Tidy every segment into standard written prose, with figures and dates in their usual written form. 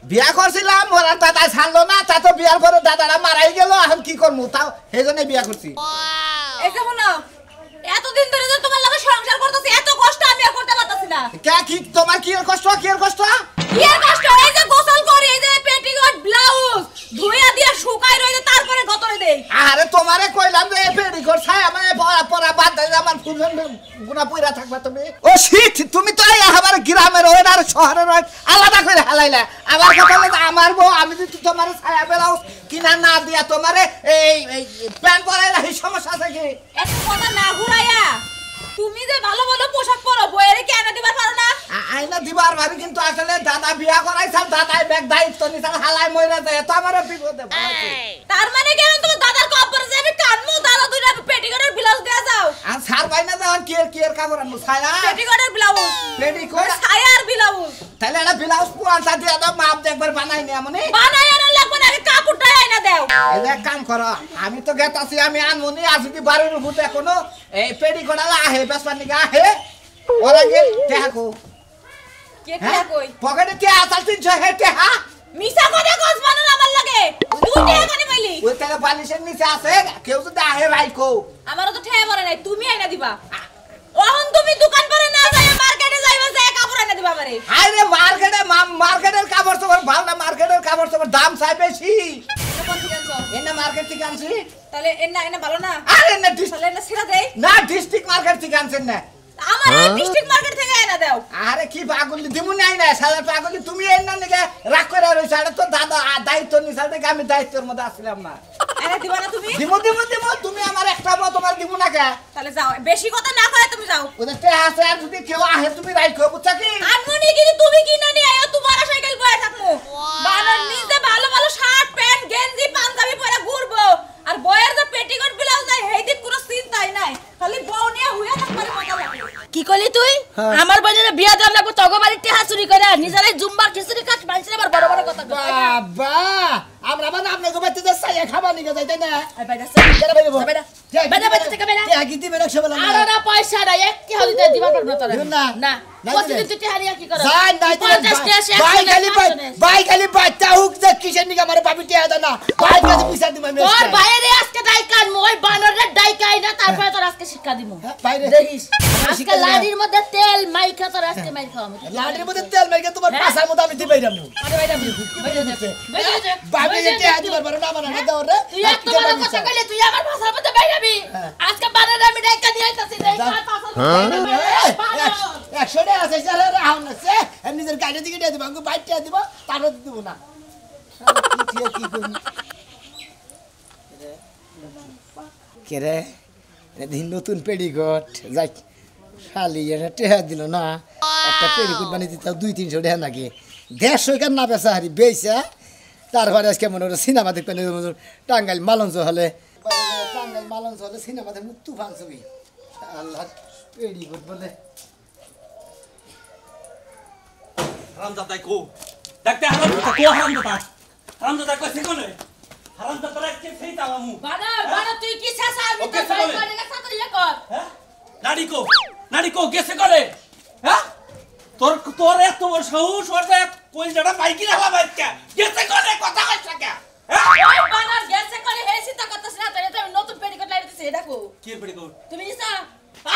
বিয়া করছিলাম ওরা দাদা ছাড়লো না, তা তো বিয়ার পরে দাদারা মারাই গেল, এখন কি করবো, তাও সেই জন্য বিয়া করছি। এই যে শোনো, এতদিন ধরে যে তোমার লগে সংসার করতেছি, এত কষ্ট আমি আর করতে পারতাছি না। কে কি তোমার কি এর কষ্ট, কি এর কষ্ট? কি এর কষ্ট? এই যে গোসল করি, এই যে পেটিকোট ব্লাউজ ধুইয়া দিয়া শুকাই রইছে, তারপরে গতরে দেই। আরে তোমারে কইলাম যে পেটিকোট ছাই আমার পরা বাদ দে, আমার ফুলন গুনা পয়রা থাকবা তুমি। ও শীত, তুমি তো আমার গ্রামের ওই আর শহরের ওই আলাদা করে হালাইলা। আমার কথা হলো আমার বউ, আমি যদি তোমার ছায়া ব্লাউজ কিনা না দিয়া তোমারে এই প্যান্ট পরাই রাখি, সমস্যা আছে কি? এত কথা না ঘুরাইয়া তুমি যে ভালো ভালো পোশাক পরো, বইয়ের কি এনে দিবার পারো না? আইনা দিবার ভাবি, কিন্তু আসলে দাদা বিয়া করাইছাল, দাদাই ব্যাগ দায়িত্ব নিছাল, হালাই মইরা যায়, তো আমারও বিপদে পড়াইছে। তার মানে কেন তোমার দাদার কবরে যে আমি কানমু, দাদা দুইটা পেটিকোটের ব্লাউজ দেয়া যাও। আর সার বাইনা দেন কি এর কাপড় আনবো, ছায়া পেটিকোটের ব্লাউজ, পেটিকোট ছায়ার ব্লাউজ। তাহলে একটা ব্লাউজ পুরানটা দিয়ে দাও, মাপ দেখবার বানাই নি এমনি বানাই আনা লাগবে না, কাপড়টাই আইনা দাও। এই যে কাম করো, আমি তো গেতাছি, আমি আনমুনি আর যদি বাড়ির উপর এখনো এই পেটিকোট আলা আহে বেসবার নিগা আহে, ওরা গেল টেহাকো কে কে কই পকেটে কে আসাল 300 হে টেহা মিছা কথা কস বানান আমার লাগে, তুই টেহা কানে পাইলি? ওই তাহলে বালিশের নিচে আছে, কেউ যদি আহে রাইকো। আমারও তো ঠেয়া পড়ে নাই, তুমি আইনা দিবা। ওহন তুমি দোকান পরে না যাই মার্কেটে যাইবা, যায় কাপড় আইনা দিবা আমারে। আরে মার্কেটের কাপড় চোপড় ভালো না, মার্কেটের কাপড় চোপড় দাম চাই বেশি। কোন থেকে আনছো? এনে মার্কেট থেকে আনছি। তাহলে এনা এনা ভালো না? আরে না তাহলে এনা সিরা দেই না, ডিস্ট্রিক্ট মার্কেট থেকে আনছেন না। আমার ডিস্ট্রিক্ট মার্কেট থেকে আইনা দাও। আরে কি পাগলি দিমু নাই না, সালা পাগলি তুমি এর না নিকে রাগ করে রইছ, আরে তো দাদা দায়িত্ব নিছাল থেকে আমি দায়িত্বের মধ্যে আসলাম না। এনা দিবা না তুমি? দিমু তুমি আমার একটা মত তোমার দিমু না কে? তাহলে যাও, বেশি কথা না কয় তুমি যাও। ওদের তে আছে, আর যদি কেউ আহে তুমি রাইখো, বুঝছ কি? আনমনি কিন্তু তুমি কি না নিয়ে আইও, তোমার সাইকেল বয়ে থাকমু। বানার নিজে ভালো ভালো শার্ট প্যান্ট গেঞ্জি পাঞ্জাবি পরে ঘুরবো, আর বয়ের যে পেটিকোট ব্লাউজ নাই হেইদিক কোনো চিন্তাই নাই, খালি বউ নিয়ে হুইয়া থাকবারে মজা লাগে। কি কইলি তুই? আমার বোনের বিয়া দেন লাগবো, তগো বাড়ি টেহা চুরি করে নিজেরাই জুম্বার খিচুড়ি কাট মানছিস, আবার বড় বড় কথা কয়। বাবা আমরা মানে আপনাকে বাড়িতে যে ছায়া খাবার নিকে যাইতে না। আই বাইদা সে কেন বাইবো? বাইদা বাইদা বাইদা থেকে বাইদা। কে কি দিবে রাখছ বলা না? আর না পয়সা নাই, এক কি হলিতে দিবার পারব না তোরা। না না প্রতিদিন তুই টেহা নিয়া কি করছ? যাই নাই দিলে ভাই খালি বাচ্চা হুক যে কিসের নিকে আমারে ভাবি টিয়া দাও না, ভাই কাছে পয়সা দিম আমি। তোর বাইরে আজকে ডাইকান মই বানরের ডাইকাই না, তারপরে তোর আজকে শিক্ষা দিমু। বাইরে দেখিস আজকে লাড়ির মধ্যে তেল মাইখা তোর আজকে মাইর খাওয়ামু। লাড়ির মধ্যে তেল মাইকে তোমার পাছার মধ্যে আমি দিবাই রামু। আরে বাইদা বাইদা দে ভাবি টিয়া দিবার পারো না, আমার না দাও রে। তুই এত বড় কথা কইলে তুই আমার ভাষার মধ্যে বাইরাবি। আজকে বানরের আমি ডাইকা দিয়ে আইতাছি রে, তার পাছার 100 টাকা আছে চলে রাও না সে নিজের গাড়ি দিকে দিয়ে দিব, আমি বাইক টিয়া দিব, তারও দিব না। কি করি কে রে দিন নতুন পেডিকোট যাই খালি এটা টেহা দিল না, একটা পেডিকোট বানিয়ে দিতে 200-300 টাকা নাকি, 150 কেন না বেচা হারি বেচা। তারপরে আজকে মনে হলো সিনেমা দেখতে টাঙ্গাইল মালঞ্চ হলে, টাঙ্গাইল মালঞ্চ হলে সিনেমা দেখে তুফান ছবি, আল্লাহ পেডিকোট বলে। হারামজাদা কো দেখতে হারামজাদা কো, হারামজাদা কইছে কোনে, হারামজাদা রাখছে সেই তালামু। বানর তুই কি চাস আর মিটা ফাইল করে না সাতরি কর। হ্যাঁ নাড়ি কো গেছে করে, হ্যাঁ তোর এত বড় সাহস, ওর কই জড়া বাইকি রাখলা বাইকা গেছে করে, কথা কইছ কে? হ্যাঁ ওই বানর গেছে করে হেসি তা করতেছ না, তাই তো নতুন পেটিকোট লাইতে দিছে, এটা কো কি পেডিকোট? তুমি নিছা?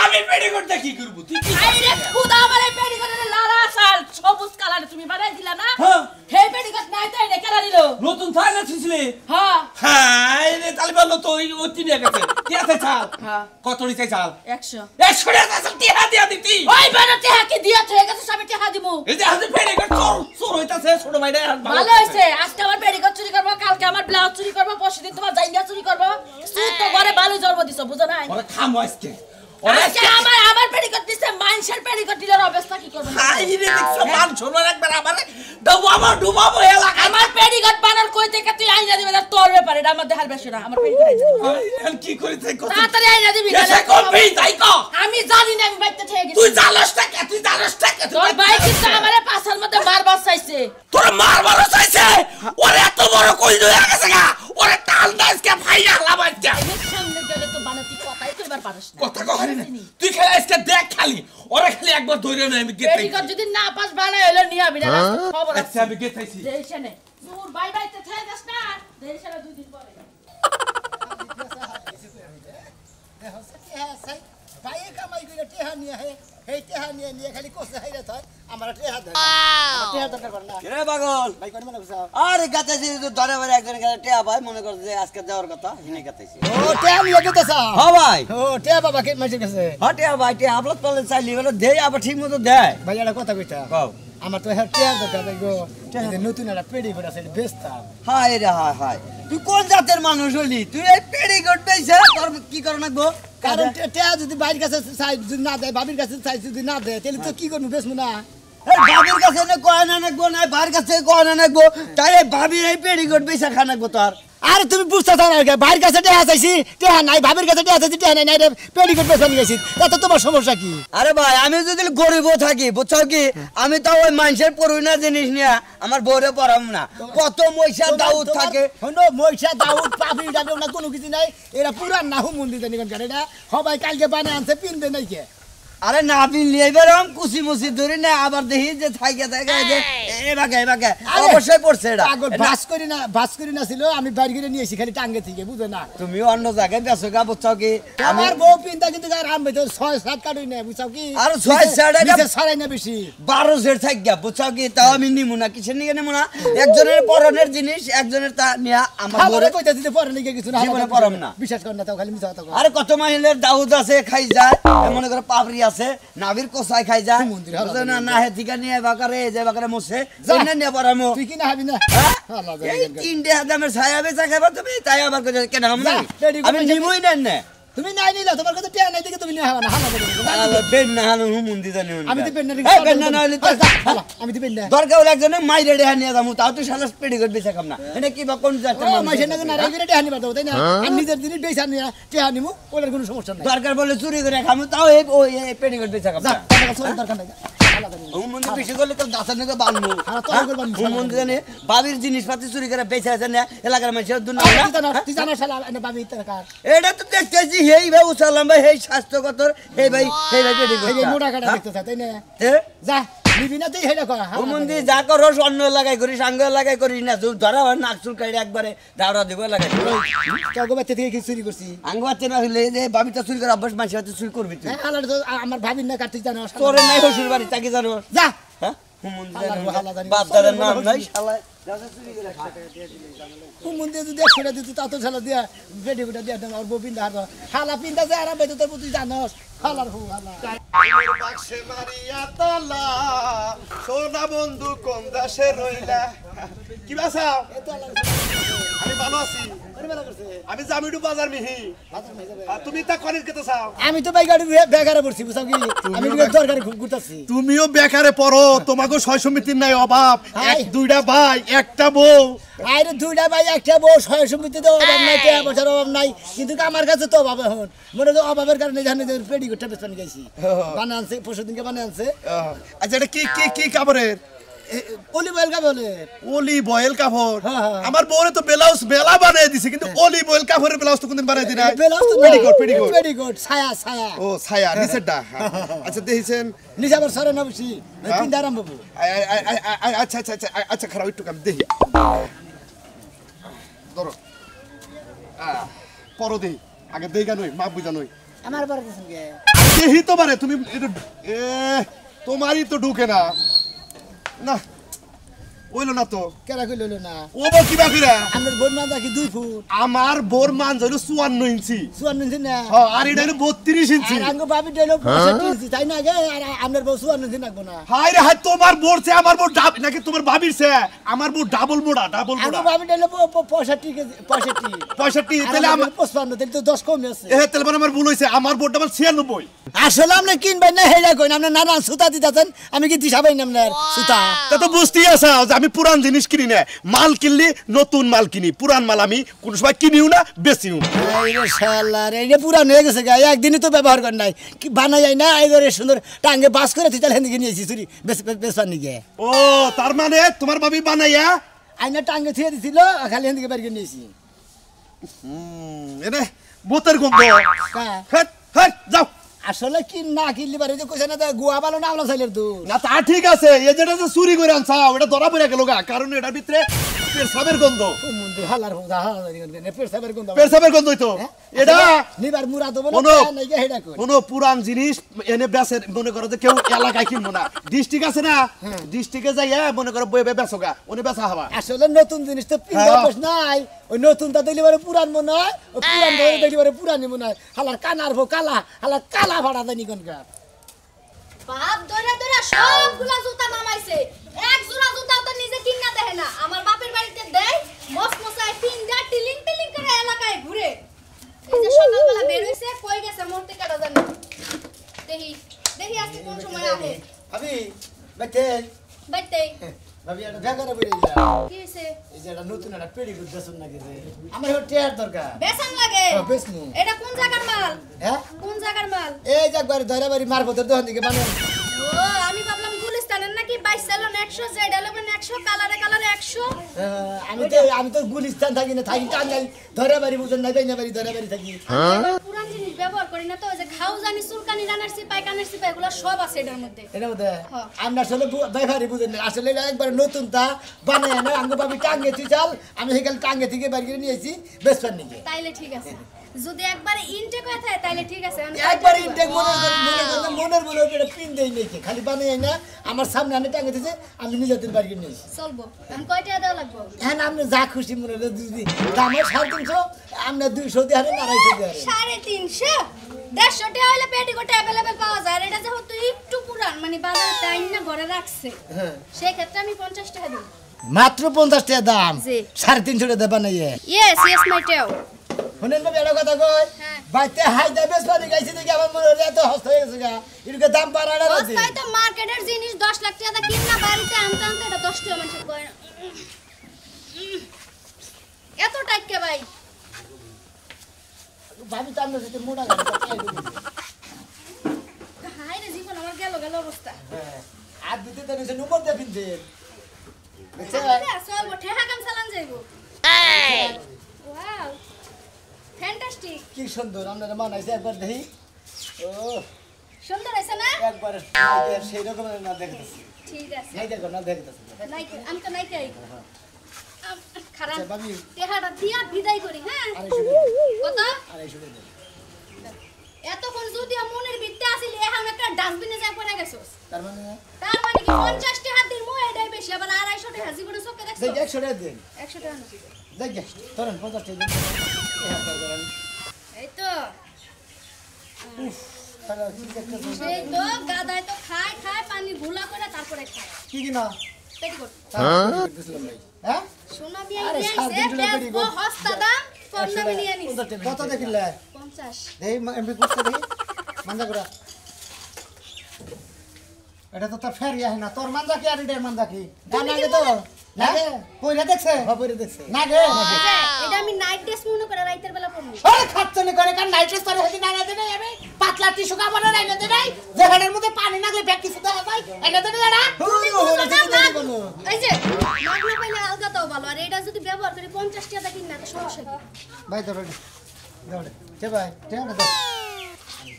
আমি পেডিকোট দে কি করব? তুই কি আইরে খুদা আমারে পেটিকোটের লালা আসাল সবুজ কালার তুমি বানাই দিলা না? হ্যাঁ হে পেটিকোট নাই তাই না কেন দিলো? নতুন থাই না ছিসলে? হ্যাঁ হাই রে তালি বললো তো ওই তিন গেছে কি আছে চাল? হ্যাঁ কত নিছে চাল? 100 টাকা চাল টিহা দিয়া দিতি। ওই বানর টেহা কি দিয়া থয়ে গেছে, আমি টেহা দিমু। এই যে হাতে পেডিকোট চোর হইতাছে, ছোট ভাইরা ভালো হইছে, আজকে আমার পেটিকোট চুরি করব, কালকে আমার ব্লাউজ চুরি করব, পরশুদিন তোমার জাইঙ্গা চুরি করব। তুই তো ঘরে ভালো জন্ম দিছো, বুঝো নাই? ওরে খাম আজকে আজকে আমার পেটিকোট দিছে, মাইনসের পেটিকোট দিলের অবস্থা কি করব? হাই রে দেখছো মান শোনো একবার আমারে ডুবাবো এলাকা। আমার পেটিকোট বানার কই থেকে তুই আইনা দিবি না, তোর ব্যাপারে এটা আমার দেখার বিষয় না। আমার পেটিকোট আইনা দিবি, হাই কি কইছে কত তাড়াতাড়ি আইনা দিবি। এসে কবি তাই কো, আমি জানি না, আমি বাইতে থেকে গেছি। তুই জানোস টাকা তোর ভাই কিন্তু আমারে পাছার মধ্যে মারবার চাইছে। তোর মারবারও চাইছে, ওরে এত বড় কই হয়ে গেছে গা, ওরে টাল দাসকে ফাইয়া লাবাইছা। এর সামনে গেলে তো বানাতি কথাই কইবার পারিস না। কথা কইনি না তুই খেলা আজকে দেখ খালি ওরা খালি একবার ধরে না আমি গেতাইছি পেটিকোট যদি না পাস বানাই হলো নিয়ে আবি না খবর আছে আচ্ছা আমি গেতাইছি দেইছে নে দূর বাই বাই তে ছাই দাস না দেইছে না দুই দিন পরে ভাই কামাই করে টেহা নিয়ে এই টেহা নিয়ে খালি কোসে হাইরা থাই আমার টেহা ধরে টেহা দরকার করে না রে পাগল ভাই কোন মানে বুঝাও আরে গাতাইছি তো ধরে ধরে একজন কাছে টিয়া ভাই মনে করে যে আজকে যাওয়ার কথা হিনে গাতাইছি ও টেহা নিয়ে গেতেছ হ্যাঁ ভাই ও টেহা বাবা কে মাঝে গেছে হ্যাঁ টিয়া ভাই টিয়া আপলোড করলে চাইলি বলে দেই আবার ঠিক মতো দেয় ভাই একটা কথা কইতা কও আমার তো হ্যাঁ টেহা দরকার ভাই গো নতুন একটা পেডি করে আছে বেচতাম হায় রে হায় হায় তুই কোন জাতের মানুষ হলি তুই এই পেড়ি করতেইছ তোর কি করে নাকবো কারণ টেহা যদি বাইরের কাছে চাই যদি না দেয় বাবির কাছে চাই যদি না দেয় তাহলে তো কি করবো বেচবো না এই বাবির কাছে না কয় না নাকবো না ভাইয়ের কাছে কয় না নাকবো তাই এই বাবির এই পেড়ি করতে পয়সা খা নাকবো তোর আরে তুমি বুঝতে চাও না বাইরের কাছে টেহা চাইছি টেহা নাই বাবির কাছে টেহা চাইছি টেহা নাই রে পেডি করে বেচা নিয়ে গেছি তাতে তোমার সমস্যা কি আরে ভাই আমি যদি গরিবও থাকি বুঝছো কি আমি তো ওই মানুষের পড়ুই জিনিস নিয়ে আমার বউরে পড়াম না কত মহিষা দাউদ থাকে হনো মহিষা দাউদ পাপি ডাবে না কোনো কিছু নাই এরা পুরান না হুম মন্দির জানি কেন এটা সবাই কালকে বানায় আনছে পিনবে নাই কে আরে না পিনলি এবারম কুচি মুচি ধরি না আবার দেখি যে থাকে থাকে যে এবাকে অবশ্যই পড়ছে এটা আগর বাস করি না ছিল আমি বাইরে করে নিয়েছি খালি টাঙ্গে থেকে বুঝো না তুমি অন্য জায়গায় বেসো গা বুঝছো কি আমার বউ পিনতা কিন্তু আর আমি তো 6-7 কাটুই না বুঝছো কি আর 6-7 নিচে ছড়াই না বেশি 12 সের থাক গা বুঝছো কি তাও আমি নিমু না কিসের নিয়ে নিমু না একজনের পরনের জিনিস একজনের তা নিয়া আমার আমার বউরে কইতা দিতে পরে নিকে কিছু না জীবনে পরম না। বিশ্বাস কর না তাও খালি মিছা কথা কও আরে কত মাইলের দাউদ আছে খাই যায় মনে করে পাপড়ি আছে নাভির কোসাই খাই যায় মন্দির হালা বুঝছো না না হে ঠিকা নিয়ে বাকারে যে বাকারে মোছে যা। না নিয়ে পরামো তুই কি না হবি না হ্যাঁ? আল্লাহ জানে এই কেন। তিনটে দামের ছায়া বেচা খাবা তুমি তাই আবার কইছো কেন আমি যা, রেডি করে আমি পয়সা নিমুই না না তুমি নাই নিলা তোমার কাছে টেয়া নাই দেখে তুমি নিয়ে হালা না হালা করে আল্লাহ বেন না হানো হুমুন্দি জানি আমি দিবেন না এই বেন না হইলে তো হালা আমি দিবেন না দরকার হলে একজনে মাইরে রেহা নিয়ে যাবো তাও তো শালা পেডি করে বেচা খাম না এটা কি বা কোন জাতের ও মানুষ? মাসে না না রাইগে টেয়া নিবা দাও তাই না আমি নিজের জিনিস বেচা নিয়া টেয়া নিমু ওটার কোনো সমস্যা নাই দরকার বলে চুরি করে খামু তাও এই ওই পেডি করে বেচা খাম যা না টাকা সোর দরকার নাই হালা করে হুমুন্দি বেশি করলে তো দাঁতের নাকি বানমু হ্যাঁ, তোর করে বানমু। হুমুন্দি জানে বাবির জিনিসপাতি চুরি করে বেচা আছে না এলাকার মানুষের দুনিয়া তুই জানো শালা এনে বাবি টাকা এটা তো দেখতেছি হেই ভাই উসালাম ভাই হেই স্বাস্থ্যগত হেই ভাই পেডি এই যে করে মোটা কাটা দেখতে চাই তাই না হ্যাঁ যা নিবি না তুই হেডা কর হুমুন্দি যা করো অন্য এলাকায় করিস আঙ্গ এলাকায় করিস না ধরা হয় নাক চুল কাটে একবারে দাওড়া দিব এলাকায় তোকে বাচ্চা থেকে কি চুরি করছি আঙ্গ বাচ্চা না হলে যে বাবিটা চুরি করে অভ্যাস মাসে হাতে চুরি করবি তুই হ্যাঁ হালার তো আমার ভাবির না কাটতে জানো তোরে নাই হসুর বাড়ি তাকে জানো যা হ্যাঁ হুমুন্দি আল্লাহর হালা জানি। বাপ দাদার নাম নাই শালায় তুই মন্দির যদি 100 টাকা দিত তা তো শালা দিয়া বেডি বেটা দিয়া দাও আর গোবিন্দা হাত হালা পিন্দা যে আরাম বেতো তোর তুই জানোস হালার হু হালা বাক্সে মারিয়া তালা সোনা বন্ধু কোন দাসে রইলা কি বাসাও আমি ভালো আছি আমি জামিডু বাজার মিহি আর তুমি তা কলেজ কেতে চাও আমি তো বাইগাড়ি বেকারে পড়ছি বুঝাও কি আমি দরকারে ঘুরতাছি তুমিও বেকারে পড়ো তোমাকে সয় সমিতির নাই অভাব হাই। দুইটা ভাই একটা বউ আরে দুইটা ভাই একটা বউ সয় সম্পত্তি তো অভাব নাই টাকা পয়সার অভাব নাই কিন্তু আমার কাছে তো অভাব এখন মনে তো অভাবের কারণে জানি যে পেডি করতে বেসপান গেছি বানা আনছে পরশু দিনকে বানা আনছে আচ্ছা এটা কি কি কি কাপড়ের অলিভ অয়েল কা বলে অলিভ অয়েল কাপড় হ্যাঁ, হ্যাঁ। আমার বউরে তো ব্লাউজ বেলা বানাই দিছে কিন্তু অলিভ অয়েল কাপড়ের ব্লাউজ তো কোনদিন বানাই দি না বেলাস তো পেডিকোট পেডিকোট পেডিকোট ছায়া ছায়া ও ছায়া নিচেরটা আচ্ছা দেখেছেন নিচে আবার সরে না বসি তিন দারাম বাবু আচ্ছা আচ্ছা আচ্ছা আচ্ছা খারাপ একটু আমি দেখি ধরো পরো দেহি আগে দেখা নই মা বুঝা নই আমার বড় সঙ্গে দেহি তো পারে তুমি এ তোমারই তো ঢুকে না না ওইলো না তো কেরা কইল না ও বো কিবা কিরা আমার বোন না দেখি 2 ফুট আমার বোর মান হইলো 54 ইঞ্চি সুয়ান নিন না হ্যাঁ আর এটা হইলো 32 ইঞ্চি আর আঙ্গ ভাবি ডেলো 65 ইঞ্চি তাই না গে আর আমার বউ সুয়ান নিন রাখবো না হাই রে হাই তোমার বোর চে আমার বোর ডাব নাকি তোমার ভাবির চে আমার বোর ডাবল মোড়া ডাবল আঙ্গ মোড়া ভাবি ডেলো 65 কেজি 65 65 তাহলে আমার 55 তাহলে তো 10 কম আছে এ তাহলে মানে আমার ভুল হইছে আমার বোর ডাবল 96 আসলে আপনি কিনবেন না হেডা কইন আপনি নানা সুতা দিতেছেন আমি কি দিশাবাই না আপনার সুতা তা তো বুঝতেই আছো যে আমি পুরান জিনিস কিনি না মাল কিনলি নতুন মাল কিনি পুরান মাল আমি কোন সময় কিনিও না বেচিও না এই রে শালা রে এটা পুরান হয়ে গেছে গা একদিনই তো ব্যবহার কর নাই কি বানা যায় না এই করে সুন্দর টাঙ্গে বাস করে তুই তাহলে হেন্দিকে নিয়েছি চুরি বেসপান নিয়ে ও তার মানে তোমার ভাবি বানাইয়া আইনা টাঙ্গে থিয়ে দিছিল খালি হেন্দিকে বাড়ি করে নিয়েছি এনে বোতের গন্ধ কা হেট হেট যাও আসলে কি না কিনলি পারে যে কইছে না গুয়া ভালো না আমলা চাইলের দুধ না তা ঠিক আছে এই যেটা যে চুরি করে আনছাও এটা ধরা পড়ে গেল গা কারণ এটার ভিতরে পেশাবের গন্ধ মুন্দি হালার পেশাবের গন্ধ পেশাবের গন্ধ হইতো এটা নিবার মুরা দেবো কোনো না হেডা কই কোনো পুরান জিনিস এনে বেচে মনে করো যে কেউ এলাকায় কিনবো না ডিস্ট্রিক্ট আছে না ডিস্ট্রিক্টে যাইয়া মনে করো বই বেচো গা উনি বেচা হবা আসলে নতুন জিনিস তো পিন্দা বস নাই ওই নতুনটা দেখলি বারে পুরান মনে হয় ওই পুরান দেখলি বারে পুরানি মনে হয় হালার কানার ভো কালা হালার কালা ভাড়া দেনি কোনকার বাপ ধরে ধরে সবগুলা জুতা নামাইছে এক জোড়া জুতা তো নিজে কিনা দেয় না আমার বাপের বাড়িতে দেয় মসমসায় পিন্দা টিলিং টিলিং করে এলাকায় ঘুরে এই যে সকালবেলা বের হইছে কই গেছে মরতে কাটা জানি দেখি দেখি আজকে কোন সময় আহে ভাবি বাইতে বাইতে ভাবি এটা বেকারে বইরে যা কি হইছে এই যে এটা নতুন একটা পেড়ি গুড দেন নাকি যে আমার হলো টিয়ার দরকার বেসান লাগে বেসমু এটা কোন জায়গার মাল হ্যাঁ কোন জায়গার মাল এই যে একবার ধরাবাড়ি মারবতের দোকান থেকে বানান ও আমি ভাবলাম গুলিস্তানের নাকি 22 সালের 100 জেড 11 100 কালারে কালারে 100 আমি তো গুলিস্তান থাকি না থাকি টাঙ্গাই ধরাবাড়ি বুঝেন না বেনা বাড়ি ধরাবাড়ি থাকি পুরান জিনিস ব্যবহার করি না তো ওই যে খাউজানি চুলকানি রানার সিপাই কানের সিপাই এগুলো সব আছে এটার মধ্যে এটা মধ্যে হ্যাঁ। আমরা আসলে ব্যবহারই বুঝেন না আসলে এটা একবার নতুন তা বানায় না আঙ্গ ভাবি টাঙ্গে তুই চাল আমি সেখানে টাঙ্গে থেকে বাড়ি করে নিয়েছি বেসপার নিকে তাইলে ঠিক আছে যদি একবারে ইনটেক হয়ে থাকে তাইলে ঠিক আছে একবার ইনটেক মনের বলে এটা পিন দেই নাকি খালি বানাই না আমার সামনে আনে টাঙ্গে দিয়েছে আমি নিজেদের বাড়ি করে নিয়েছি চলবো আমি কয়টা দেওয়া লাগবো হ্যাঁ আপনি যা খুশি মনে হলে দিদি দাম 350 আপনি 200 দিয়ে হারেন 250 দিয়ে হারেন 350 150 টাকা হইলে পেটিকোট अवेलेबल পাওয়া যায় আর এটা যেহেতু একটু পুরান মানে বাজারে টাইম না ঘরে রাখছে হ্যাঁ সেই ক্ষেত্রে আমি 50 টাকা দিই মাত্র 50 টাকা দাম জি। 350 টাকা বানাইয়ে ইয়েস ইয়েস মাই টেও শুনেন না বেড়া কথা কই হ্যাঁ। বাইতে হাই দা বেশ পানি গাইছি দেখি আমার মনে হলো এত হস্ত হয়ে গেছে গা এর দাম বাড়াড়া রাতে বস্তায় তো মার্কেটের জিনিস 10 লাখ টাকা কিন না বাড়িতে আনতে আনতে এটা 10 টাকা মানুষ কয় না এত টাকা ভাই ভাবি তো আমরা যেতে মোড়া গাড়ি চাই দেব হাই রে জীবন আমার গেল গেল অবস্থা আর দিতে তো নিছে নম্বর দে পিনতে দেখছ চলবো ঠেহা কাম চালান যাইবো ওয়াও ফ্যান্টাস্টিক কি সুন্দর আমরা মানাইছে একবার দেখি ও সুন্দর আছে না একবার সেই রকমের না দেখতেছি ঠিক আছে নাই দেখো না দেখতেছি নাই আমি তো নাই চাই খারাপ আচ্ছা, ভাবি। টেহাটা দিয়া বিদায় করি হ্যাঁ 250 কত 250 দে এতক্ষণ যদি মনের ভিত্তি আসিল এখন একটা ডাস্টবিনে যা পড়ে গেছস তার মানে তার মানে কি 50 টাকা দিন মো এটাই বেশি আবার 250 টাকা জীবনে চোখে দেখছস দেখ 100 টাকা দেন 100 টাকা নাকি দেখ তোরেন 50 টাকা দেন এই তো তাহলে কি একটা সেই তো গাদায় তো খায় খায় পানি ঘোলা করে তারপরে খায় কি কি না পেটিকোট হ্যাঁ সোনা বিয়ে আরে, নিয়ে সাত দিন আইছে ধরে বেশ পেটিকোট। হস্তা দাম কম দামে নিয়ে নিস কত দেখিলে 50 দেই এমপি পুস্তক দেই মানজা করা এটা তো তোর ফেরি আহে না তোর মানজা কি আর এটার মানজা কি দাম লাগে তো লাগে কইরা দেখছে কইরা দেখছে না গে আচ্ছা, এটা আমি নাইট ড্রেস মনে করে রাইতের বেলা পরবো আরে খাচ্ছনি করে কার নাইট ড্রেস পরে হেদি না দেবে আমি পাতলা টিস্যু কাপড় রাইনা দেবে যেখানের মধ্যে পানি না গলে ব্যাগ কিছু দেওয়া যায় এটা দেবে না এই যে মাগনা পাইলে আলগা দাও ভালো আর এটা যদি ব্যবহার করি 50 টাকা কিনা তো সমস্যা কি ভাই ধরে ধরে কে ভাই টেনা দাও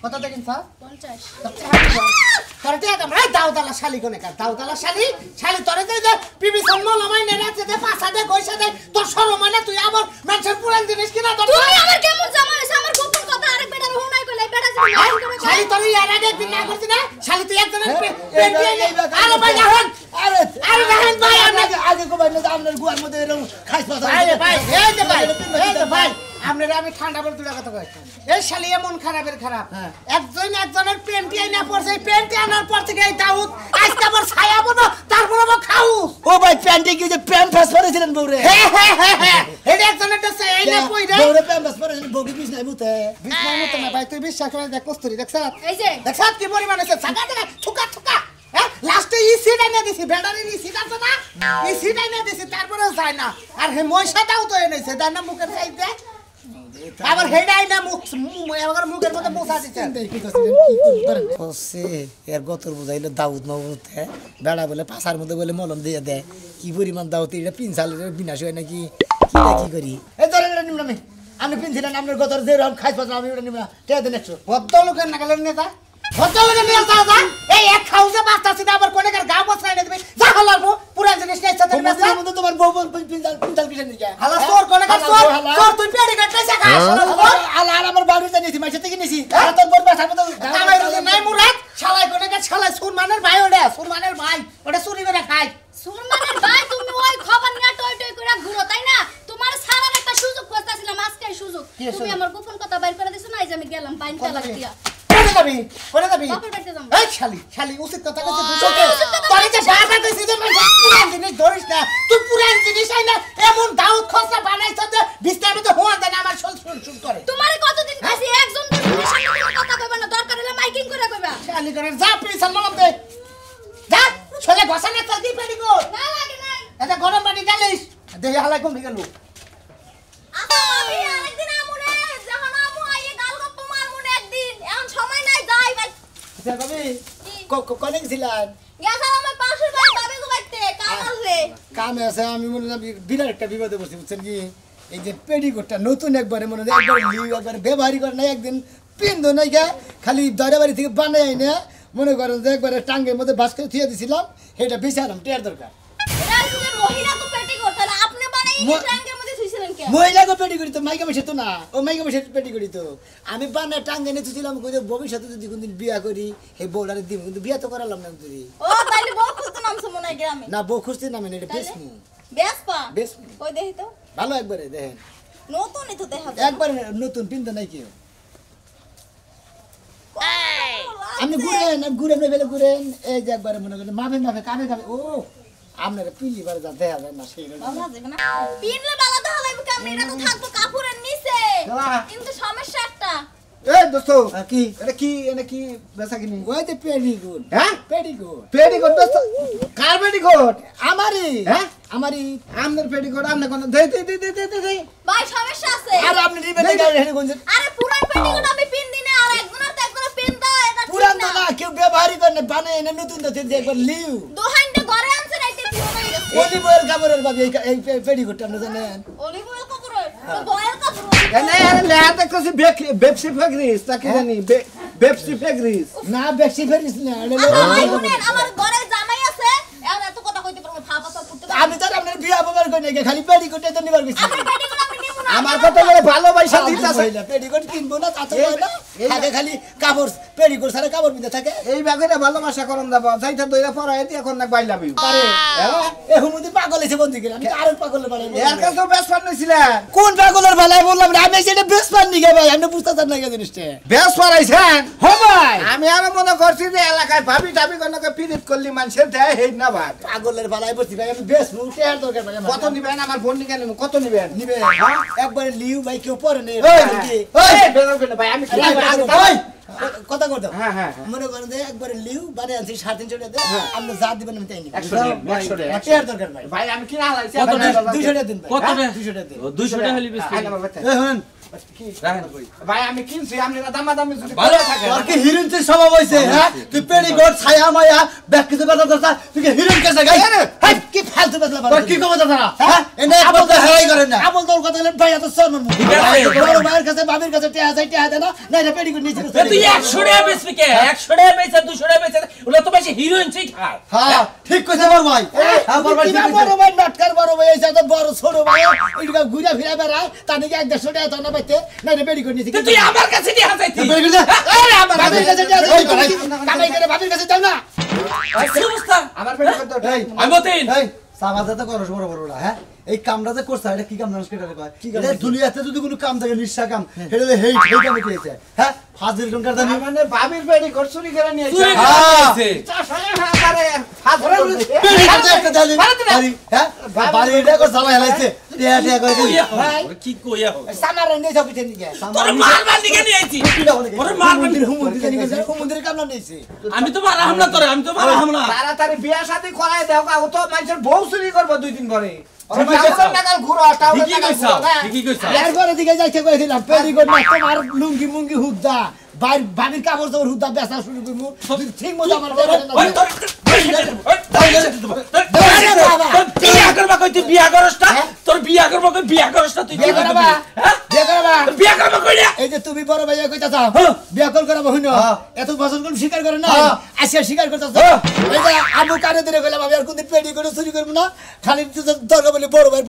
কত দেখিন স্যার 50 তোর তে দাম এই দাউদালা শালি কোনে কার দাউদালা শালি শালি তোরে দে দে পিবি সম্মল আমায় নে রাতে দে পাঁচা দে গইসা দে তোর শরম না তুই আবার মানুষের পুরান জিনিস কিনা তোর তুমি আমার কেমন জামা হইছে আমার গোপন কথা আরেক বেটার হুনাই কইলে বেটা যদি মাইন করে শালি তোর ইয়ার আগে একদিন না করছিস না শালি তুই একজনের পেট দিয়ে আরে ভাই দেখেন আরে দেখেন ভাই আপনাকে আগে কো ভাই না আপনার গুয়ার মধ্যে এরকম খাইছ পাতা ভাই ভাই এই যে ভাই এই যে ভাই আপনারা আমি ঠান্ডা বল তুই কথা কই এই শালি এমন খারাপের খারাপ একজনের পেন্টি আইনা পড়ছে পেন্টি আনার পর থেকে এই দাউদ আজকে আবার ছায়া বনো তারপর আবার খাও ও ভাই প্যান্টি কি যে প্যান্ট ফাস পরেছিলেন বউরে এটা একজনের কাছে এই না কইরা বউরে প্যান্ট ফাস পরেছিলেন বউকে বিষ নাই মুতে না ভাই তুই বিশ্বাস করে দেখ কস্তুরি দেখছ এই যে দেখছ কি পরিমাণ আছে ছাগা দেখা ঠুকা ঠুকা লাস্টে ই সিট আইনা দিছি ব্যাটারি নি সিট আছে না ই সিট আইনা দিছি তারপরে যায় না আর হে ময়সাটাও তো এনেছে তার না মুখের সাইডে আবার হেডাই না মুখ আমার মুখের মধ্যে মুছা দিচ্ছেন এর গতর বুঝাইলো দাউদ মাহমুদে বেড়া বলে পাশার মধ্যে বলে মলম দিয়ে দেয় কি পরিমাণ দাউদ এটা 3 সালের বিনাশ হয় নাকি কি করি এই ধরে নিলাম আমি আমি পিনছিলেন আপনার গতর যে রকম খাইছ পাচ্ছেন আমি ওটা নিব না টেয়া দেন 100 ভদ্রলোকের নাগালের নেতা ভদ্রলোকের নিয়ে যা এই এক খাউজে বাচ্চা ছিল আবার কোনেকার গা বছরাই না দিবে যা হলারবো পুরা জিনিস নাই সাথে তোমার মধ্যে তোমার বউ পিনজাল কিসের নিয়ে হালা তোর কোনেকার তোর তুই পেড়ি কাটতে খা হালা আর আমার বাড়িতে নিছি মাইছে থেকে নিছি তোর বউ বাসা মতো নাই মুরাদ শালাই কোনেকার শালাই সুরমানের ভাই ওটা সুরমানের ভাই ওটা চুরি করে খায় সুরমানের ভাই তুমি ওই খবর নিয়ে টই টই করে ঘুরো তাই না তোমার সারার একটা সুযোগ খুঁজতেছিলাম আজকেই সুযোগ তুমি আমার গোপন কথা বাইর করে দিছো না এই যে আমি গেলাম বাইন তালাক দিয়া কোনে যাবি বাপের বাড়িতে যাম এই শালি উচিত কথা কইছিস দুটোকে তোর যে বারবার কইছিস যে পুরান জিনিস ধরিস না তুই পুরান জিনিস আই না এমন দাউদ খসরা বানাইছ যে বিস্তার মতো হওয়া যায় না আমার শুন করে তোমারে কতদিন কইছি একজন দুজনের সামনে কোনো কথা কইবা না দরকার হলে মাইকিং করে কইবা শালি করে যা প্লিজ সালমান দে যা চলে বসা না চলতি পেড়ি গো না লাগে নাই এটা গরম পানি ঢালিস দেহি হালাই কম গেল আচ্ছা আমি আরেকদিন আমুনে যখন আমু আইয়ে গাল গপ্প মারমুনে একদিন এখন সময় নাই যাই ভাই আচ্ছা ভাবি কোনে গেছিলেন গেছাম আমার পাশের বাড়ি বাবে গো বাইতে কাম আসলে কামে আছে আমি মনে হয় বিরাট একটা বিপদে পড়ছি বুঝছেন কি এই যে পেডিকোটটা নতুন একবারে মনে হয় একবার লিউ একবার ব্যবহারই করে না একদিন পিন্ধো নাই গা খালি দরে বাড়ি থেকে বানাই আইনে মনে করেন যে একবারে টাঙ্গের মধ্যে বাস করে থুয়ে দিছিলাম এটা বেচালাম টেয়ার দরকার এটা আসলে মহিলা তো পেটি করতে আপনি বানাই ট্যাঙ্কের মধ্যে থুইছিলেন কে মহিলাকে পেটি করি তো মাইকা বসে তো না ও মাইকা বসে পেটি করি তো আমি বানায় টাঙ্গে নিয়ে থুছিলাম ভবিষ্যতে যদি কোনদিন বিয়া করি এই বউটারে দিব কিন্তু বিয়া তো করালাম না যদি ও তাইলে বউ খুঁজতে নামছো মনে হয় গ্রামে না বউ খুঁজতে নামে না এটা বেসমু বেসপা বেসমু কই দেখি তো ভালো একবারে দেখেন নতুনই তো দেখা যায় একবারে নতুন পিনতে নাই কেউ আপনি ঘুরেন ফেলে ঘুরেন এই যে একবারে মনে করেন মাফে কামে ও আপনারা পিলি বারে যা দেখা যায় না সেই বাবা যাবে না পিনলে বালা দেখা লাগবে কামনে এটা তো থাকবো কাপড়ের নিচে কিন্তু সমস্যা একটা এই দোস্ত কি এটা কি বেচা কিনি ওই যে পেডিগুড হ্যাঁ পেডিগুড পেটিকোট দোস্ত কার পেটিকোট আমারই হ্যাঁ আমারই আমনের পেটিকোট আমনে কোন দে ভাই সমস্যা আছে আর আপনি নিবেন না গাড়ি হেনে গঞ্জে আরে পুরান পেটিকোট আমি পিন দিনে আর একজনের তো একজনের পিন দাও এটা ঠিক পুরান না না কেউ ব্যবহারই করে না বানায় এনে নতুন তো একবার লিউ দোহাইনটা ঘরে আনছে নাইতে পুরো হয়ে গেছে অলিভ অয়েল কাপড়ের ভাবি এই পেডিগুডটা আপনি জানেন অলিভ অয়েল কাপড় তো বয়েল কাপড় না আরে লে দেখতেছি বেপসি ফেগ্রিস তাকে জানি বেপসি ফেগ্রিস না বেশি ফেরিস না শুনেন আমার ঘরে জামাই আছে এখন এত কথা কইতে পারবো ভাব আসা করতে পারবো আমি তো আপনার বিয়া ব্যবহার করি না খালি পেডিগুডটা তো নিবার গেছি আমার পেটিকোট আমি নিব না আমার কথা বলে ভালোবাসা দিতাছে পেডিকোট কিনবো না তা তো হয় না থাকে খালি কাপড় পেডিকোট সারা কাপড় পিঁধে থাকে এই ব্যাগের ভালোবাসা করন দাও যাইতা দইরা পড়ায় দিয়ে এখন না বাইলাবি পারে এ হুমুদি পাগল এসে বন্দি করে আমি তো আরো পাগলের বাড়াই এর কাছে তো বেশ পার নিছিলেন কোন পাগলের বালাই বললাম না আমি সেটা বেশ পাননি গে ভাই আমি বুঝতে চান না গে জিনিসটা বেশ পড়াইছেন হো ভাই আমি আর মনে করছি যে এলাকায় ভাবি টাবি কোনকে পিরিত করলি মানুষের দেয় হেই না ভাই পাগলের বালাই বসি ভাই আমি বেশ মুখে আর দরকার ভাই কত নিবেন আমার বোন নিকে নিব কত নিবেন নিবে একবারে লিউ ভাই কেউ পরে নেই এই বেরো কেন ভাই আমি কি কথা কর দাও হ্যাঁ হ্যাঁ মনে করেন যে একবারে লিউ বারে আনছি 350 টাকা দে আপনি যা দিবেন আমি তাই নিব 100 টাকা টেয়ার দরকার ভাই ভাই আমি কি না লাইছি কত টাকা? 200 টাকা দিন ভাই কত টাকা? 200 টাকা দিন 200 টাকা হলি বেশি এই শুনেন ভাই আমি কিনছি আপনি দামাদামি যদি ভালো থাকে তোর কি হিরোইনটির স্বভাব হইছে হ্যাঁ তুই পেডিকোট ছায়া মায়া ব্যাগ কিছু কথা কথা তুই কি হিরোইন কেসে গাই হাই কি ফালতু কথা বল কি কম কথা হ্যাঁ এনে আপল তো হেলাই করেন না আপল তোর কথা বলে ভাই এত শর্ম মুখ ঠিক আছে। বড় ভাইয়ের কাছে বাবির কাছে টিয়া চাই টিয়া দেনা না এটা পেডিকোট নিচে তুই 100 টাকা বেচবি কে 100 টাকা বেচে 200 টাকা বেচে ওগুলো তো বেশি হিরোইন ঠিক খায় হ্যাঁ ঠিক কইছে বড় ভাই হ্যাঁ বড় ভাই বড় ভাই নাটকার বড় ভাই এসে তো বড় ছোট ভাই এইটা ঘুরে ফিরে বেড়ায় তা নাকি 150 টাকা তো না পাইতে না এটা পেডিকোট নিচে তুই আমার কাছে দিয়ে হাসাইতি আরে আমার বাবির কাছে টিয়া চাই কামাই করে বাবির কাছে যাও না কি অবস্থা আমার পেটে কত এই আমি বতিন এই সাবাদাতে করস বড় বড় হ্যাঁ এই কামটা যে করছ এটা কি কাম জানিস কেটে কয় এটা দুনিয়াতে যদি কোনো কাম থাকে নিঃসা কাম এটা হেই কামে কিয়েছে হ্যাঁ ফাজিল টঙ্কার জানি মানে ভাবির পেটে করছুনি করে নিয়েছে চুরি হ্যাঁ। করতে পেড়ি কাছে একটা জালি বাড়ি হ্যাঁ বাড়ি এটা কর সালা হেলাইছে টিয়া টিয়া করে কি কইয়া হোক সামারে নেই সব পিছে নিয়ে তোর মাল বাল দিকে নিয়ে আইছি ওরে মার মন্দির হুমন্দির কামলা নিয়েছে আমি তো মারাম না তোরে আমি তো মারাম না তাড়াতাড়ি বিয়া শাদী করাই দাও ও তো মানুষের বউ চুরি করবো 2 দিন পরে ঠিকই কইছ ঠিকই কইছ এরপরে দিকে যাইতে কইছিলাম পেড়ি কর না তোমার লুঙ্গি মুঙ্গি হুদ্দা বাইর বাড়ির কাপড় তোর হুদ্দা বেচা শুরু করবো ঠিক মতো আমার ওই তোর বিয়া করবা কই তুই বিয়া করস না তোর বিয়া করবা কই বিয়া করস না তুই বিয়া করবা? হ্যাঁ বিয়া করাবা বিয়া করবো কইরা এই যে তুমি বড় ভাইয়া কইতাছ হ্যাঁ। বিয়া কল করাবো হইন হ্যাঁ। এত বছর কোন স্বীকার করে না হ্যাঁ। আসিয়া স্বীকার করতেছ হ্যাঁ। এই যে আবু কানে ধরে কইলাম আমি আর কোনদিন পেটি করে চুরি করবো না খালি দরকার বলে বড় ভাই